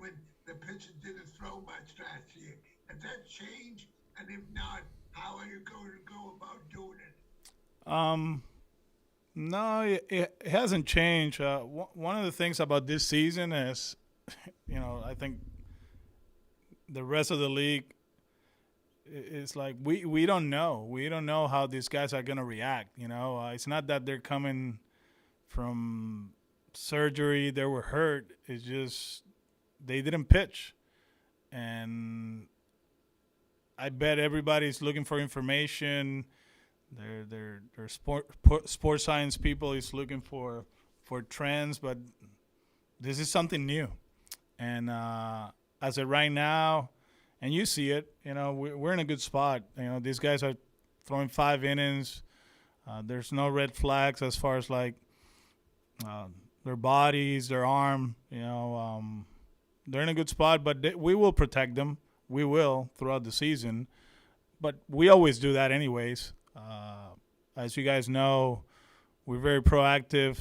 when the pitcher didn't throw much last year. Has that changed? And if not, how are you going to go about doing it? Um, no, it hasn't changed. One of the things about this season is, I think the rest of the league is like we don't know. We don't know how these guys are gonna react. It's not that they're coming from surgery, they were hurt. It's just they didn't pitch, and I bet everybody's looking for information. Their sports science people is looking for trends, but this is something new. And as of right now, and you see it, we're in a good spot. These guys are throwing 5 innings. There's no red flags as far as like their bodies, their arm. They're in a good spot, but we will protect them. We will throughout the season, but we always do that anyways. As you guys know, we're very proactive.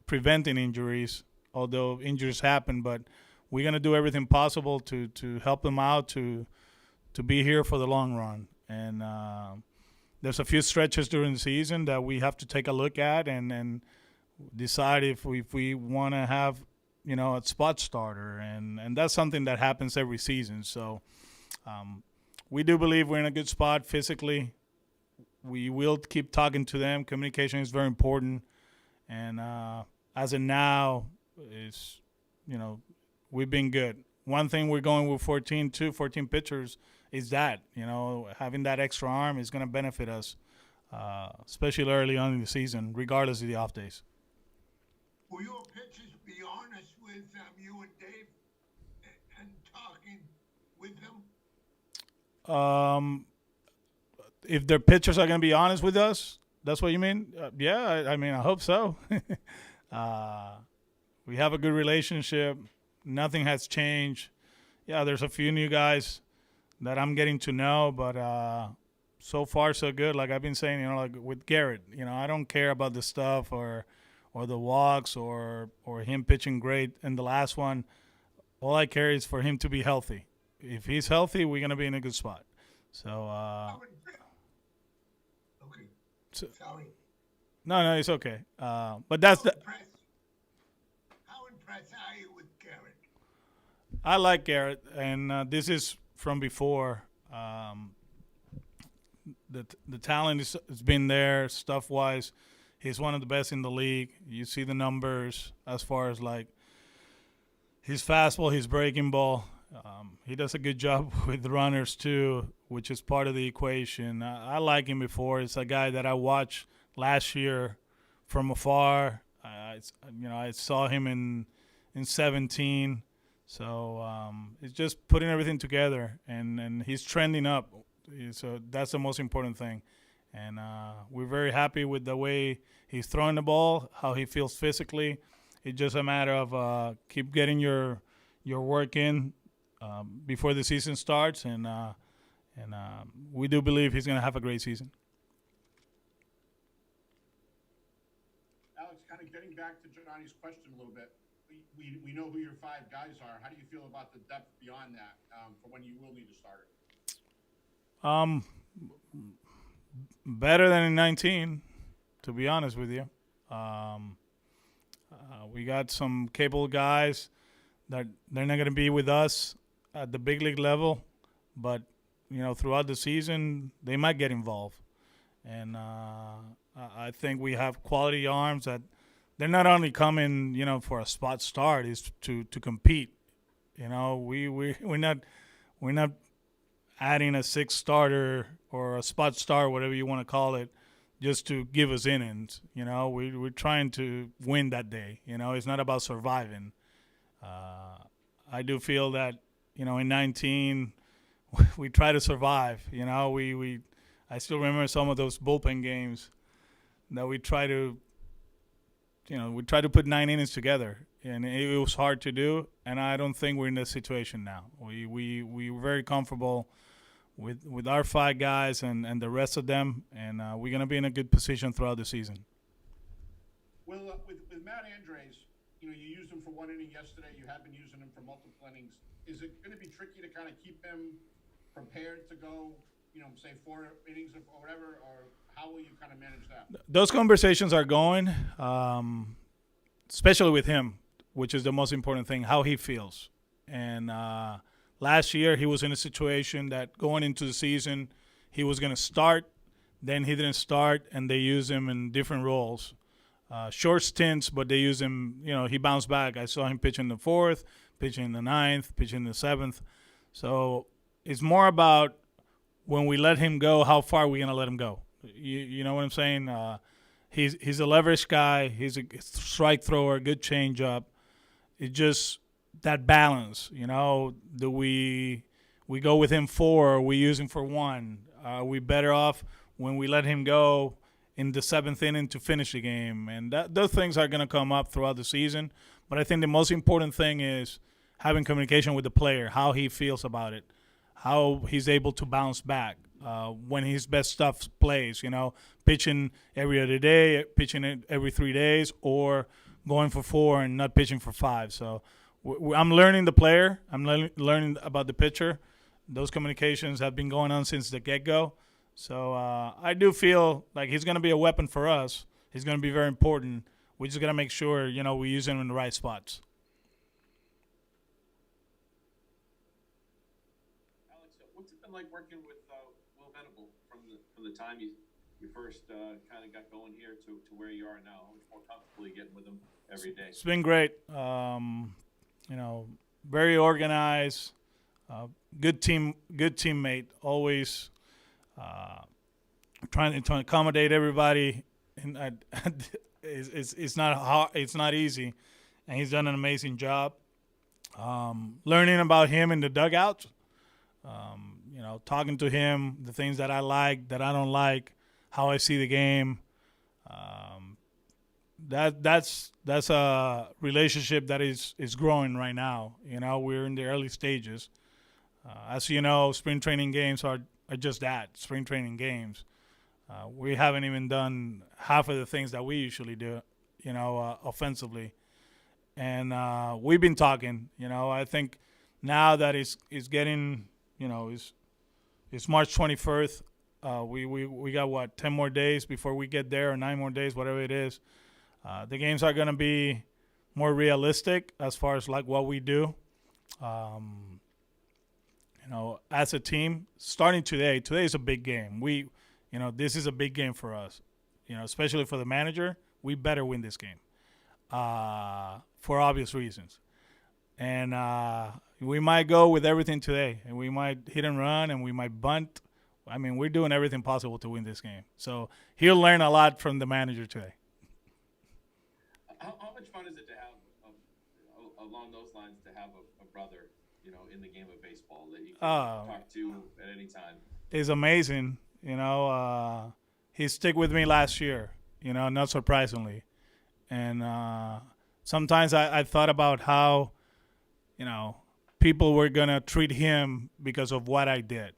Preventing injuries, although injuries happen, but we're gonna do everything possible to help them out to be here for the long run. And there's a few stretches during the season that we have to take a look at and decide if we want to have a spot starter, and that's something that happens every season. So we do believe we're in a good spot physically. We will keep talking to them. Communication is very important, and as of now, is we've been good. One thing we're going with 14 pitchers is that having that extra arm is going to benefit us, especially early on in the season, regardless of the off days. Will your pitchers be honest with you and Dave and talking with them? If their pitchers are going to be honest with us, that's what you mean? Yeah, I mean, I hope so. We have a good relationship. Nothing has changed. Yeah, there's a few new guys that I'm getting to know, but so far so good. Like I've been saying, like with Garrett, I don't care about the stuff or the walks or him pitching great in the last one. All I care is for him to be healthy. If he's healthy, we're gonna be in a good spot. So, okay. so Sorry. no, it's okay. But How that's the. impressed? How impressed are you with Garrett? I like Garrett, and this is from before. The talent has been there, stuff wise. He's one of the best in the league. You see the numbers as far as like his fastball, his breaking ball. He does a good job with runners too, which is part of the equation. I like him before. It's a guy that I watched last year from afar. I saw him in 17. So it's just putting everything together, and he's trending up. So that's the most important thing. And we're very happy with the way he's throwing the ball, how he feels physically. It's just a matter of keep getting your work in before the season starts, and we do believe he's going to have a great season. Alex, kind of getting back to Johnny's question a little bit, we know who your five guys are. How do you feel about the depth beyond that for when you will need a starter? Better than in 19, to be honest with you. We got some capable guys that they're not going to be with us at the big league level, but throughout the season they might get involved, and I think we have quality arms that they're not only coming for a spot start, is to compete. We're not adding a sixth starter or a spot start, whatever you want to call it, just to give us innings. We're trying to win that day. It's not about surviving. I do feel that in 19 we try to survive. I still remember some of those bullpen games that we try to put 9 innings together, and it was hard to do. And I don't think we're in this situation now. We're very comfortable with our five guys and the rest of them, and we're going to be in a good position throughout the season. Well, with Matt Andres, you used him for one inning yesterday. You have been using him for multiple innings. Is it going to be tricky to kind of keep him prepared to go, say 4 innings or whatever, or how will you kind of manage that? Those conversations are going, especially with him, which is the most important thing, how he feels. And last year he was in a situation that going into the season he was going to start, then he didn't start, and they used him in different roles. Short stints, but they use him, he bounced back. I saw him pitch in the 4th, pitch in the 9th, pitch in the 7th. So it's more about when we let him go, how far are we going to let him go? You know what I'm saying? He's a leverage guy. He's a strike thrower, good changeup. It's just that balance, Do we go with him 4 or we use him for 1? Are we better off when we let him go in the 7th inning to finish the game? And those things are going to come up throughout the season. But I think the most important thing is having communication with the player, how he feels about it, how he's able to bounce back when his best stuff plays, pitching every other day, pitching every 3 days, or going for 4 and not pitching for 5. So I'm learning the player. I'm learning about the pitcher. Those communications have been going on since the get-go. So I do feel like he's going to be a weapon for us. He's going to be very important. We just got to make sure, we use him in the right spots. Alex, what's it been like working with Will Venable from the time you first kind of got going here to where you are now? How much more comfortable you getting with him every day? It's been great. Very organized, good teammate, always trying to accommodate everybody, and it's not hard, it's not easy, and he's done an amazing job. Learning about him in the dugout, talking to him, the things that I like, that I don't like, how I see the game. That's a relationship that is growing right now. We're in the early stages. As you know, spring training games are just that, spring training games. We haven't even done half of the things that we usually do, offensively. And we've been talking, I think now that it's getting, it's March 21st. We got, 10 more days before we get there, or 9 more days, whatever it is. The games are going to be more realistic as far as like what we do. As a team, starting today is a big game. This is a big game for us, especially for the manager. We better win this game for obvious reasons. And we might go with everything today, and we might hit and run, and we might bunt. I mean, we're doing everything possible to win this game. So he'll learn a lot from the manager today. How much fun is it to have, along those lines, to have a brother, in the game of baseball that you can talk to at any time? It's amazing. He stuck with me last year, not surprisingly. And sometimes I thought about how, people were going to treat him because of what I did.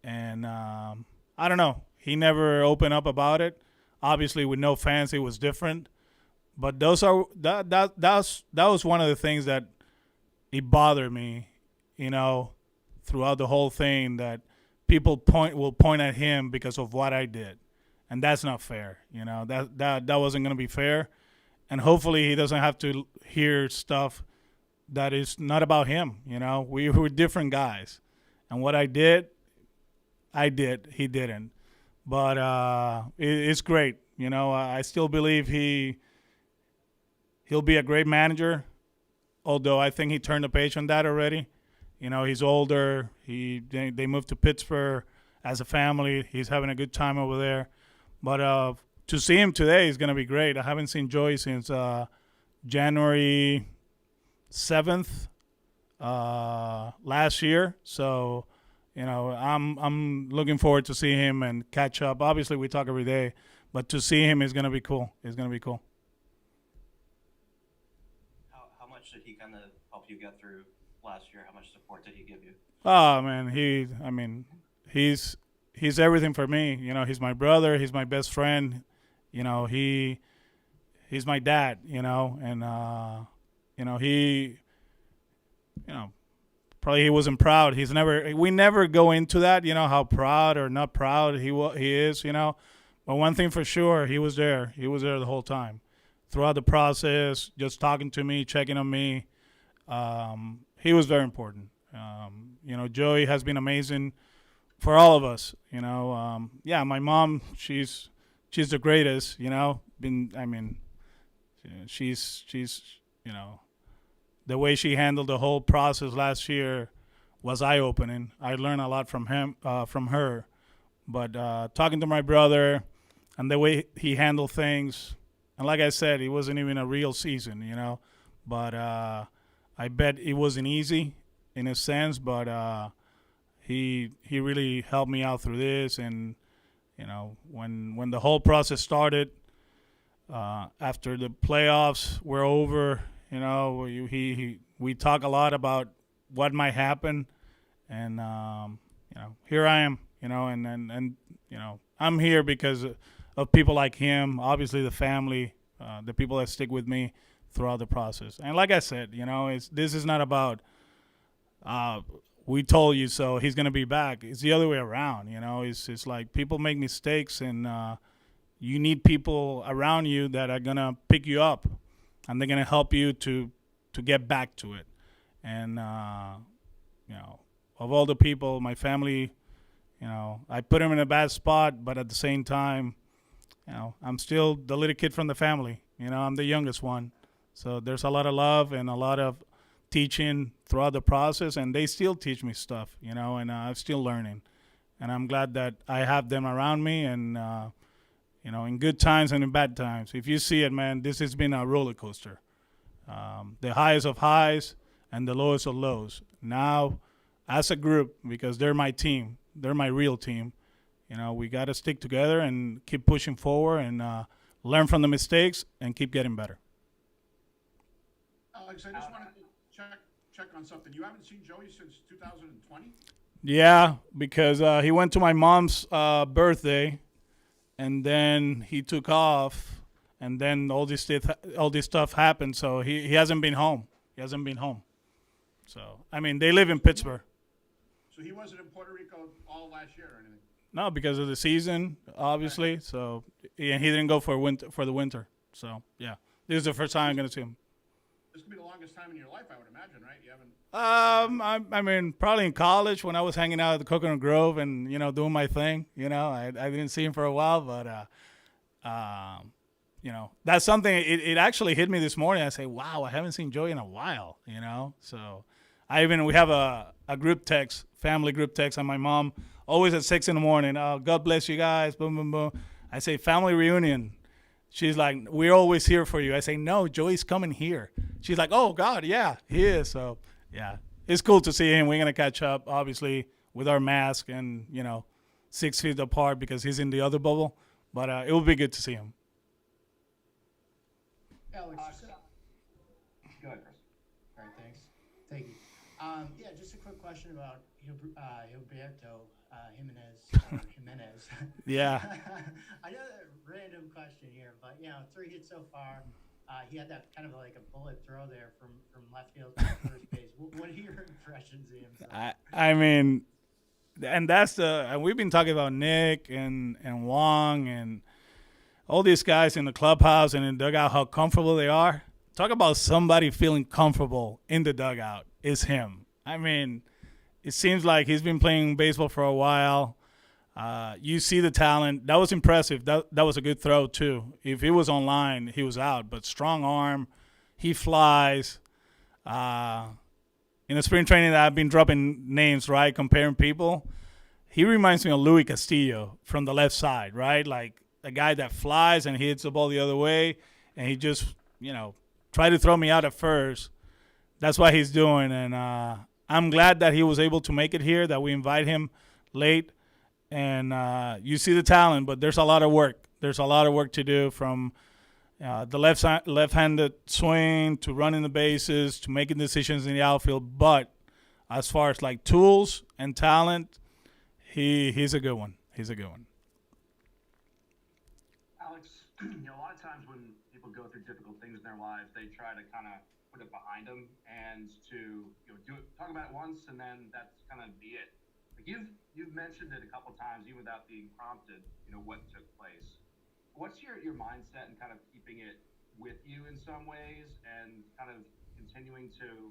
And I don't know. He never opened up about it. Obviously, with no fans, it was different. But that was one of the things that it bothered me, throughout the whole thing, that people will point at him because of what I did, and that's not fair. That wasn't going to be fair, and hopefully he doesn't have to hear stuff that is not about him. We were different guys, and what I did, he didn't. But it's great. I still believe he'll be a great manager, although I think he turned the page on that already. He's older. They moved to Pittsburgh as a family. He's having a good time over there. But to see him today is going to be great. I haven't seen Joey since January 7th last year. So, I'm looking forward to see him and catch up. Obviously, we talk every day, but to see him is going to be cool. It's going to be cool. How much did he kind of help you get through last year? How much support did he give you? Oh man, he's everything for me. He's my brother. He's my best friend. He he's my dad, and he, probably he wasn't proud. We never go into that, how proud or not proud he is, But one thing for sure, he was there. He was there the whole time, throughout the process, just talking to me, checking on me. He was very important. Joey has been amazing for all of us. My mom, she's the greatest. She's the way she handled the whole process last year was eye-opening. I learned a lot from her. But talking to my brother and the way he handled things, and like I said, it wasn't even a real season, But I bet it wasn't easy in a sense, but he really helped me out through this. And, when the whole process started, after the playoffs were over, we talk a lot about what might happen, and here I am, and I'm here because of people like him, obviously the family, the people that stick with me throughout the process. And like I said, this is not about we told you so, he's gonna be back. It's the other way around, It's like people make mistakes, and you need people around you that are gonna pick you up, and they're gonna help you to get back to it. And of all the people, my family, I put them in a bad spot, but at the same time, I'm still the little kid from the family. I'm the youngest one, so there's a lot of love and a lot of teaching throughout the process, and they still teach me stuff, and I'm still learning, and I'm glad that I have them around me, and in good times and in bad times. If you see it, man, this has been a roller coaster. The highest of highs and the lowest of lows. Now, as a group, because they're my team, they're my real team, we got to stick together and keep pushing forward and learn from the mistakes and keep getting better. Alex, I just wanted to check on something. You haven't seen Joey since 2020? Yeah, because he went to my mom's birthday, and then he took off, and then all this stuff happened. So he hasn't been home. So they live in Pittsburgh. So he wasn't in Puerto Rico all last year or anything? No, because of the season, obviously. Right. So he didn't go for the winter. So yeah, this is the first time I'm gonna see him. This could be the longest time in your life, I would imagine, right? You haven't. Probably in college when I was hanging out at the Coconut Grove and doing my thing. I didn't see him for a while, but that's something. It actually hit me this morning. I say, wow, I haven't seen Joey in a while. So we have a group text, family group text, and my mom always at 6 a.m. Oh, God bless you guys. Boom, boom, boom. I say family reunion. She's like, we're always here for you. I say, no, Joey's coming here. She's like, oh, God, yeah, he is. So, yeah, it's cool to see him. We're going to catch up, obviously, with our mask and, 6 feet apart because he's in the other bubble. But it will be good to see him. Alex, Go ahead, Chris. all right, thanks. Thank you. Just a quick question about Gilberto Jimenez. Yeah. I know that random question here, but 3 hits so far. He had that kind of like a bullet throw there from left field to first base. What are your impressions of him? And that's and we've been talking about Nick and Wong and all these guys in the clubhouse and in the dugout, how comfortable they are. Talk about somebody feeling comfortable in the dugout is him. It seems like he's been playing baseball for a while. You see the talent. That was impressive. That was a good throw, too. If he was online, he was out. But strong arm. He flies. In the spring training, I've been dropping names, right, comparing people. He reminds me of Luis Castillo from the left side, right? Like a guy that flies and hits the ball the other way. And he just, tried to throw me out at first. That's what he's doing. And I'm glad that he was able to make it here, that we invite him late. And you see the talent, but there's a lot of work. There's a lot of work to do from the left-handed swing to running the bases to making decisions in the outfield. But as far as like tools and talent, he's a good one. He's a good one. Alex, a lot of times when people go through difficult things in their lives, they try to kind of put it behind them and to do it, talk about it once, and then that's kind of be it. Like you've mentioned it a couple times, even without being prompted. What took place. What's your mindset and kind of keeping it with you in some ways, and kind of continuing to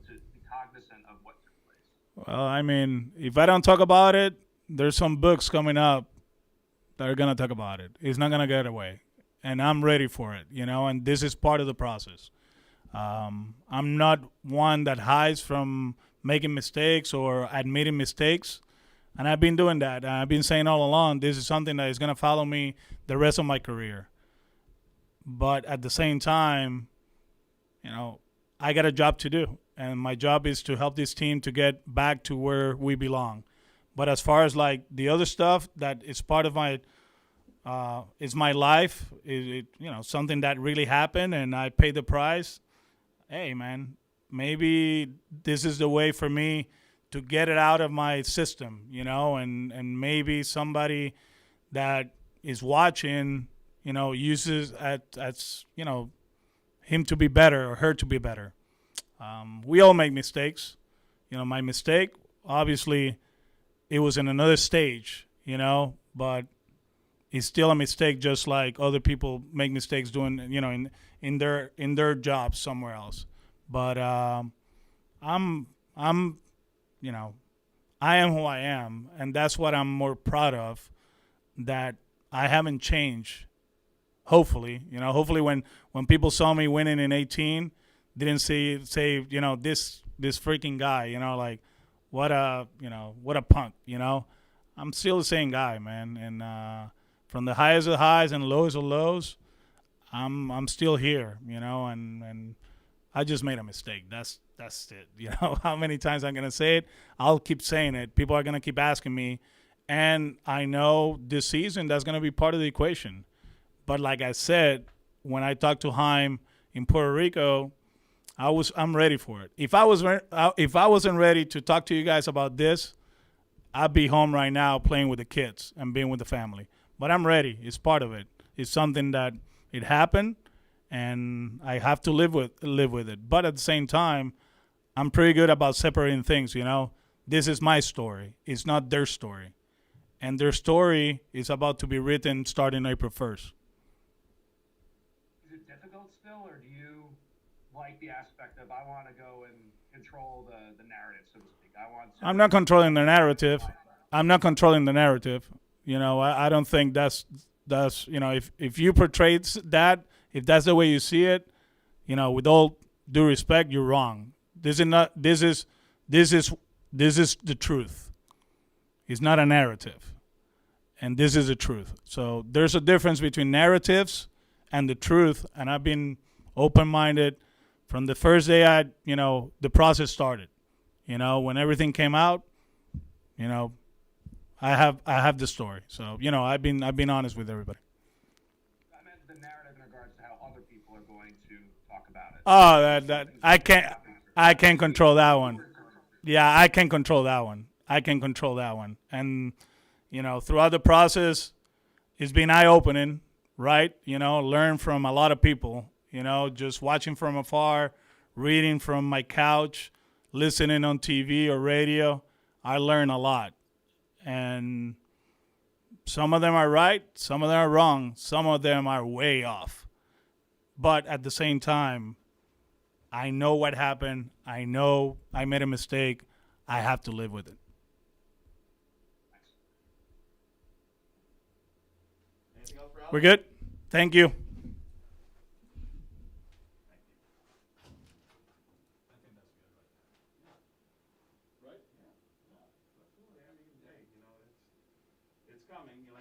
to be cognizant of what took place? Well, I mean, if I don't talk about it, there's some books coming up that are gonna talk about it. It's not gonna get away, and I'm ready for it. And this is part of the process. I'm not one that hides from making mistakes or admitting mistakes, and I've been doing that. I've been saying all along, this is something that is gonna follow me the rest of my career. But at the same time, I got a job to do, and my job is to help this team to get back to where we belong. But as far as like the other stuff that is part of my is my life, something that really happened and I paid the price. Hey, man, maybe this is the way for me to get it out of my system, and maybe somebody that is watching, uses as him to be better or her to be better. We all make mistakes. My mistake, obviously, it was in another stage, but it's still a mistake, just like other people make mistakes doing, in their jobs somewhere else. But I am who I am, and that's what I'm more proud of, that I haven't changed. Hopefully, when people saw me winning in 18, didn't say, this freaking guy, like, what a punk, I'm still the same guy, man. And from the highest of highs and lowest of lows, I'm still here, and I just made a mistake. That's it. How many times I'm gonna say it? I'll keep saying it. People are gonna keep asking me, and I know this season that's gonna be part of the equation. But like I said, when I talked to Haim in Puerto Rico, I'm ready for it. If I wasn't ready to talk to you guys about this, I'd be home right now playing with the kids and being with the family. But I'm ready. It's part of it. It's something that it happened, and I have to live with it. But at the same time, I'm pretty good about separating things. This is my story. It's not their story, and their story is about to be written starting April 1st. Is it difficult still, or do you like the aspect of I want to go and control the narrative, so to speak? I'm not controlling the narrative. I'm not controlling the narrative. I don't think that's if you portray that, if that's the way you see it, with all due respect, you're wrong. This is the truth. It's not a narrative, and this is the truth. So there's a difference between narratives and the truth, and I've been open-minded from the first day the process started. When everything came out, I have the story. So, I've been honest with everybody. I meant the narrative in regards to how other people are going to talk about it. Oh, that I can't control that one. Yeah, I can control that one. And, throughout the process, it's been eye-opening, right? Learn from a lot of people, just watching from afar, reading from my couch, listening on TV or radio. I learn a lot. And some of them are right, some of them are wrong, some of them are way off. But at the same time, I know what happened. I know I made a mistake. I have to live with it. Anything else for Alex? We're good? Thank you. Right? Yeah. Absolutely. I mean, hey, it's coming.